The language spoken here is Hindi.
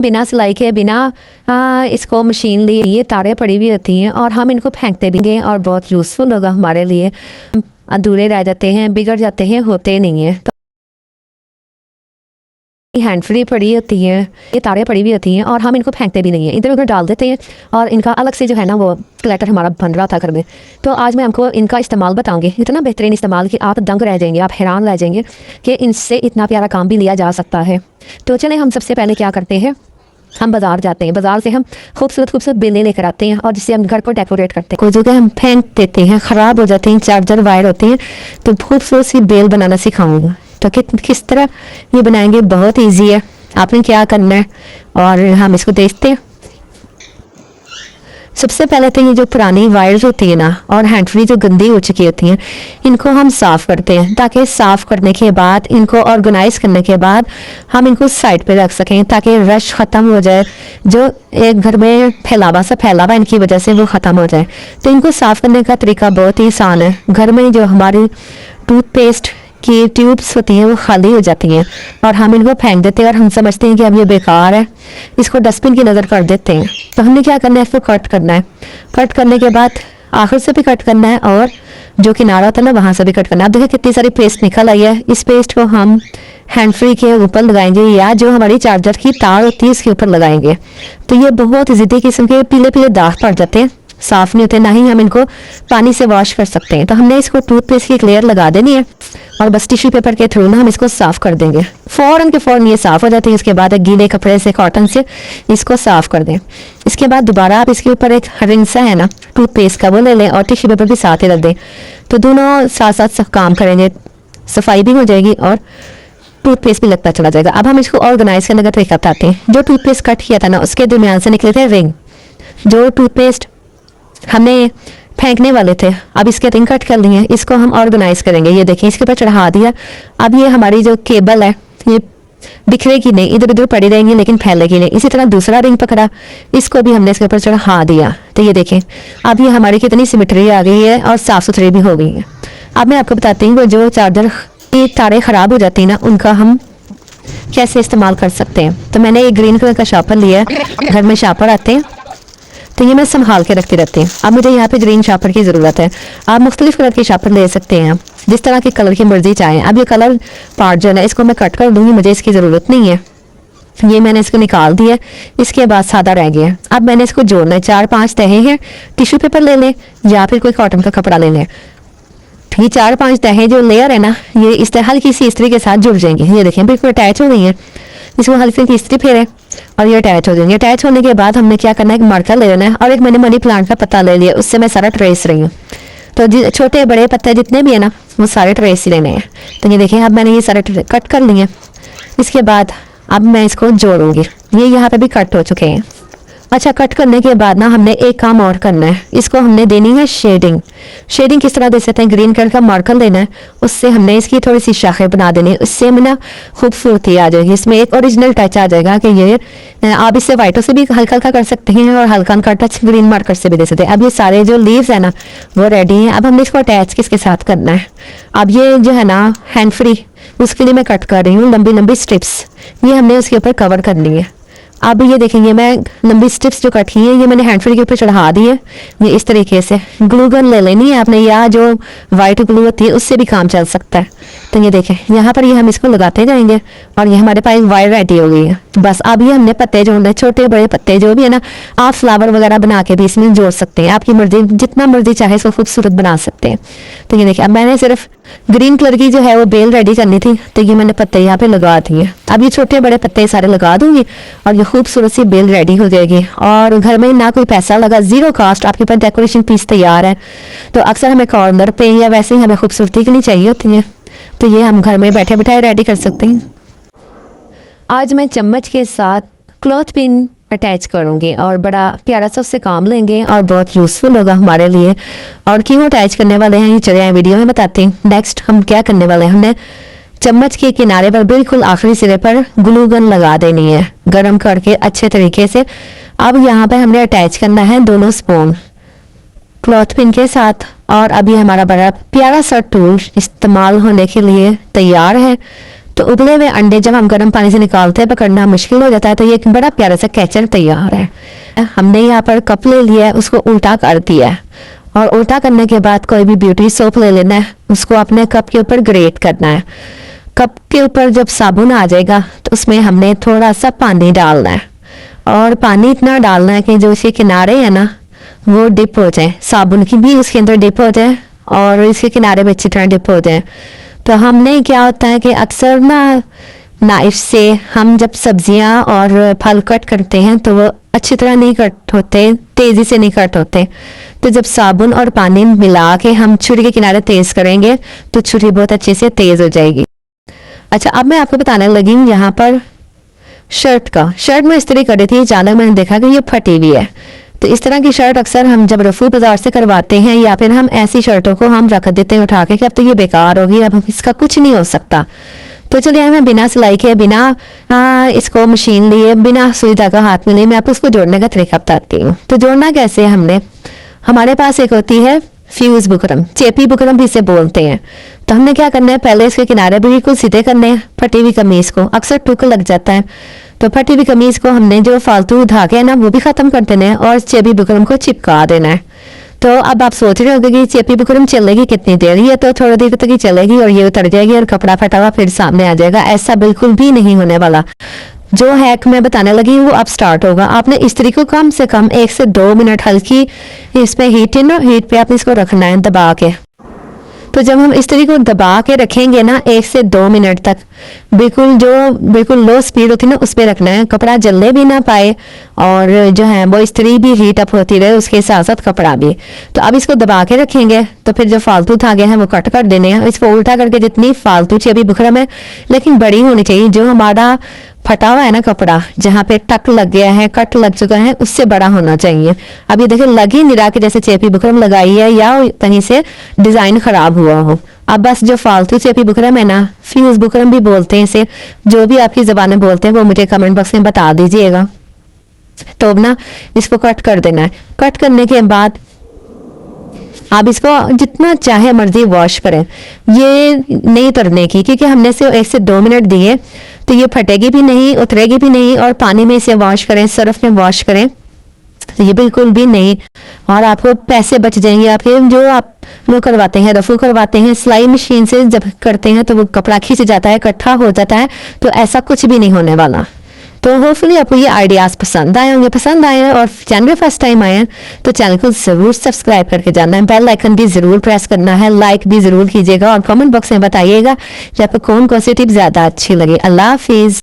बिना सिलाई के बिना इसको मशीन लिए ये तारें पड़ी हुई होती हैं और हम इनको फेंकते भी हैं और बहुत यूज़फुल होगा हमारे लिए। अधूरे रह जाते हैं, बिगड़ जाते हैं, होते नहीं हैं। तो हैंड फ्री पड़ी होती है, ये तारें पड़ी हुई होती हैं और हम इनको फेंकते भी नहीं हैं, इधर उधर डाल देते हैं और इनका अलग से जो है ना वो कलेक्टर हमारा बन रहा था घर में। तो आज मैं आपको इनका इस्तेमाल बताऊंगी, इतना बेहतरीन इस्तेमाल कि आप दंग रह जाएंगे, आप हैरान रह जाएंगे कि इनसे इतना प्यारा काम भी लिया जा सकता है। तो चलें हम सबसे पहले क्या करते हैं, हम बाज़ार जाते हैं, बाज़ार से हम खूबसूरत बेलें लेकर आते हैं और जिससे हम घर को डेकोरेट करते हैं। कोई जगह हम फेंक देते हैं, ख़राब हो जाते हैं, चार्जर वायर होते हैं। तो खूबसूरत सी बेल बनाना सिखाऊंगा। तो किस तरह ये बनाएंगे, बहुत इजी है। आपने क्या करना है और हम इसको देखते हैं। सबसे पहले तो ये जो पुरानी वायर्स होती है ना और हैंड फ्री जो गंदी हो चुकी होती हैं, इनको हम साफ़ करते हैं ताकि साफ़ करने के बाद, इनको ऑर्गेनाइज करने के बाद हम इनको साइड पे रख सकें ताकि रश ख़त्म हो जाए। जो एक घर में फैलावा इनकी वजह से वो ख़त्म हो जाए। तो इनको साफ़ करने का तरीका बहुत ही आसान है। घर में जो हमारी टूथपेस्ट की ट्यूब्स होती हैं वो खाली हो जाती हैं और हम इनको फेंक देते हैं और हम समझते हैं कि अब ये बेकार है, इसको डस्टबिन की नज़र कर देते हैं। तो हमने क्या करना है, इसको कट करना है। कट करने के बाद आखिर से भी कट करना है और जो किनारा होता है ना वहाँ से भी कट करना है। अब देखिए कितनी सारी पेस्ट निकल आई है। इस पेस्ट को हम हैंड फ्री के ऊपर लगाएंगे या जो हमारी चार्जर की तार होती है इसके ऊपर लगाएंगे। तो ये बहुत ज़िद्दी किस्म के पीले पीले दाग पड़ जाते हैं, साफ़ नहीं होते, ना ही हम इनको पानी से वॉश कर सकते हैं। तो हमने इसको टूथपेस्ट की एक लेयर लगा देनी है और बस टिश्यू पेपर के थ्रू ना हम इसको साफ़ कर देंगे। फ़ौरन के फ़ौरन ये साफ़ हो जाती है। इसके बाद एक गीले कपड़े से, कॉटन से इसको साफ़ कर दें। इसके बाद दोबारा आप इसके ऊपर एक रिंसा है ना टूथपेस्ट का, वो ले लें और टिश्यू पेपर भी साथ ही रख दें। तो दोनों साथ साथ काम करेंगे, सफाई भी हो जाएगी और टूथपेस्ट भी लगता चला जाएगा। अब हम इसको ऑर्गेनाइज करने का तरीका बताते हैं। जो टूथपेस्ट कट किया था ना उसके दरमियान से निकले थे रिंग, जो टूथपेस्ट हमने फेंकने वाले थे, अब इसके रिंग कट कर लिए हैं। इसको हम ऑर्गेनाइज करेंगे। ये देखिए इसके ऊपर चढ़ा दिया। अब ये हमारी जो केबल है ये बिखरेगी नहीं, इधर उधर पड़ी रहेंगी लेकिन फैलेगी नहीं। इसी तरह दूसरा रिंग पकड़ा, इसको भी हमने इसके ऊपर चढ़ा दिया। तो ये देखें अब ये हमारी कितनी सिमेट्री आ गई है और साफ़ सुथरी भी हो गई है। अब मैं आपको बताती हूँ जो चार्जर की तारें ख़राब हो जाती हैं ना उनका हम कैसे इस्तेमाल कर सकते हैं। तो मैंने एक ग्रीन कलर का शार्पर लिया है, घर में शार्पर आते हैं तो ये मैं संभाल के रखती रहती हूँ। अब मुझे यहाँ पे ग्रीन शार्पर की ज़रूरत है। आप मुख्तलिफ कलर के शार्पर ले सकते हैं, जिस तरह के कलर की मर्जी चाहें। अब ये कलर पार्ट जो है इसको मैं कट कर दूँगी, मुझे इसकी ज़रूरत नहीं है। ये मैंने इसको निकाल दिया। इसके बाद सादा रह गया। अब मैंने इसको जोड़ना है। 4-5 तहें हैं, टिश्यू पेपर ले लें या फिर कोई कॉटन का कपड़ा ले लें। ये 4-5 तहें जो लेयर है ना ये इस तरह हल्की सी इस्त्री के साथ जुड़ जाएंगी। ये देखें बिल्कुल अटैच हो गई है। इसको हल्की सी इस्त्री फेरें और ये अटैच हो जाएंगे। अटैच होने के बाद हमने क्या करना है, एक मार्कर ले लेना है और एक मैंने मनी प्लांट का पत्ता ले लिया, उससे मैं सारा ट्रेस रही हूँ। तो छोटे बड़े पत्ते जितने भी है ना वो सारे ट्रेस ही लेने हैं। तो ये देखें अब मैंने ये सारे कट कर लिए। इसके बाद अब मैं इसको जोड़ूंगी। ये यहाँ पे भी कट हो चुके हैं। अच्छा, कट करने के बाद ना हमने एक काम और करना है, इसको हमने देनी है शेडिंग। शेडिंग किस तरह दे सकते हैं, ग्रीन कलर का मार्कर लेना है, उससे हमने इसकी थोड़ी सी शाखें बना देनी है, उससे हमें ना खूबसूरती आ जाएगी। इसमें एक ओरिजिनल टच आ जाएगा कि ये आप इससे वाइटों से भी हल्का हल्का कर सकते हैं और हल्का हल्का टच ग्रीन मार्कर से भी दे सकते हैं। अब ये सारे जो लीव्स है ना वो रेडी हैं। अब हमने इसको अटैच किसके साथ करना है। अब ये जो है ना हैंड फ्री, उसके लिए मैं कट कर रही हूँ लंबी लंबी स्ट्रिप्स, ये हमने उसके ऊपर कवर करनी है। अब ये देखेंगे मैं लंबी स्ट्रिप्स जो कट की है ये मैंने हैंड फ्री के ऊपर चढ़ा दी है। ये इस तरीके से ग्लू गन ले लेनी है आपने, या जो वाइट ग्लू होती है उससे भी काम चल सकता है। तो ये देखें यहाँ पर ये हम इसको लगाते जाएंगे और ये हमारे पास वायर रेडी हो गई है। बस अब ये हमने पत्ते जोड़ने, छोटे बड़े पत्ते जो भी है ना, आप फ्लावर वगैरह बना के भी इसमें जोड़ सकते हैं। आपकी मर्जी, जितना मर्जी चाहे इसको खूबसूरत बना सकते हैं। तो ये देखिए अब मैंने सिर्फ ग्रीन कलर की जो है वो बेल रेडी करनी थी, तो ये मैंने पत्ते यहाँ पे लगा दिए। अब ये छोटे बड़े पत्ते सारे लगा दूंगी और ये खूबसूरत सी बेल रेडी हो जाएगी और घर में ना कोई पैसा लगा, जीरो कॉस्ट, आपके पास डेकोरेशन पीस तैयार है। तो अक्सर हमें कॉर्नर पे या वैसे ही हमें खूबसूरती के लिए चाहिए होती है, तो ये हम घर में बैठे बैठाए रेडी कर सकते हैं। आज मैं चम्मच के साथ क्लॉथ पिन अटैच करूँगी और बड़ा प्यारा सा उससे काम लेंगे और बहुत यूज़फुल होगा हमारे लिए। और क्यों अटैच करने वाले हैं ये चलिए वीडियो में बताते हैं। नेक्स्ट हम क्या करने वाले हैं, हमने चम्मच के किनारे पर बिल्कुल आखिरी सिरे पर ग्लू गन लगा देनी है गर्म करके अच्छे तरीके से। अब यहाँ पे हमने अटैच करना है दोनों स्पून क्लॉथ पिन के साथ और अभी हमारा बड़ा प्यारा सा टूल इस्तेमाल होने के लिए तैयार है। तो उबले हुए अंडे जब हम गर्म पानी से निकालते हैं पकड़ना मुश्किल हो जाता है, तो ये एक बड़ा प्यारा सा कैचर तैयार है। हमने यहाँ पर कप ले लिया है, उसको उल्टा कर दिया है और उल्टा करने के बाद कोई भी ब्यूटी सोप ले लेना है, उसको अपने कप के ऊपर ग्रेट करना है। कप के ऊपर जब साबुन आ जाएगा तो उसमें हमने थोड़ा सा पानी डालना है और पानी इतना डालना है कि जो उसके किनारे है ना वो डिप हो जाए, साबुन की भी उसके अंदर डिप हो जाए और इसके किनारे में अच्छी तरह डिप हो जाए। तो हमने क्या होता है कि अक्सर ना नाइफ से हम जब सब्जियां और फल कट करते हैं तो वो अच्छी तरह नहीं कट होते, तेजी से नहीं कट होते। तो जब साबुन और पानी मिला के हम छुरी के किनारे तेज करेंगे तो छुरी बहुत अच्छे से तेज हो जाएगी। अच्छा, अब मैं आपको बताने लगी हूँ यहाँ पर शर्ट में इस्त्री कर रही थी, अचानक मैंने देखा कि ये फटी हुई है। तो इस तरह की शर्ट अक्सर हम जब रफू बाजार से करवाते हैं या फिर हम ऐसी शर्टों को हम रख देते हैं उठा के कि अब तो ये बेकार होगी, अब इसका कुछ नहीं हो सकता। तो चलिए मैं बिना सिलाई के, बिना इसको मशीन लिए, बिना सुई धागा हाथ में लिए मैं आपको उसको जोड़ने का तरीका बताती हूँ। तो जोड़ना कैसे है, हमने हमारे पास एक होती है फ्यूज बुकरम, चेपी बुकरम भी इसे बोलते हैं। तो हमने क्या करना है, पहले इसके किनारे बिल्कुल सीधे करने हैं। फटी हुई कमीज को अक्सर टुक लग जाता है, तो फटी हुई कमीज को हमने जो फालतू धागे है ना वो भी खत्म कर देने हैं और चेपी बुकरम को चिपका देना है। तो अब आप सोच रहे होंगे कि चेपी बुकरम चलेगी कितनी देर, ये तो थोड़ी देर तक ही चलेगी और ये उतर जाएगी और कपड़ा फटा हुआ फिर सामने आ जाएगा। ऐसा बिल्कुल भी नहीं होने वाला। जो हैक मैं बताने लगी वो अब स्टार्ट होगा। आपने इस्त्री को कम से कम 1 से 2 मिनट हल्की इस पे हीट पे आपने इसको रखना है दबा के। तो जब हम इस्त्री को दबा के रखेंगे ना 1 से 2 मिनट तक, बिल्कुल लो स्पीड होती है ना उस पर रखना है, कपड़ा जलने भी ना पाए और जो है वो इस्त्री भी हीट अप होती रहे, उसके साथ साथ कपड़ा भी। तो अब इसको दबा के रखेंगे तो फिर जो फालतू धागे हैं वो कट कर देने हैं। इसको उल्टा करके जितनी फालतू चेपी बुकरम है, लेकिन बड़ी होनी चाहिए, जो हमारा फटा हुआ है ना कपड़ा जहाँ पे टक लग गया है, कट लग चुका है, उससे बड़ा होना चाहिए। अब ये देखिए लग ही नहीं रहा कि जैसे चेपी बुकरम लगाई है या कहीं से डिजाइन खराब हुआ हो। अब बस जो फालतू चेपी बुकरम है ना, फ्यूज बुकरम भी बोलते हैं इसे, जो भी आपकी जबान में बोलते हैं वो मुझे कमेंट बॉक्स में बता दीजिएगा। तो अब ना इसको कट कर देना है। कट करने के बाद आप इसको जितना चाहे मर्जी वॉश करें, ये नहीं उतरने की, क्योंकि हमने सिर्फ 1 से 2 मिनट दिए तो ये फटेगी भी नहीं, उतरेगी भी नहीं। और पानी में इसे वॉश करें, सर्फ में वॉश करें तो ये बिल्कुल भी नहीं, और आपको पैसे बच जाएंगे आपके। जो आप वो करवाते हैं, रफू करवाते हैं सिलाई मशीन से, जब करते हैं तो वो कपड़ा खींच जाता है, इकट्ठा हो जाता है, तो ऐसा कुछ भी नहीं होने वाला। तो होपफुली आपको ये आइडियाज पसंद आए होंगे। पसंद आए हैं और चैनल पे फर्स्ट टाइम आए हैं तो चैनल को जरूर सब्सक्राइब करके जाना है, बेल आइकन भी जरूर प्रेस करना है, लाइक भी जरूर कीजिएगा और कमेंट बॉक्स में बताइएगा कि आपको कौन सी टिप ज्यादा अच्छी लगे। अल्लाह हाफिज।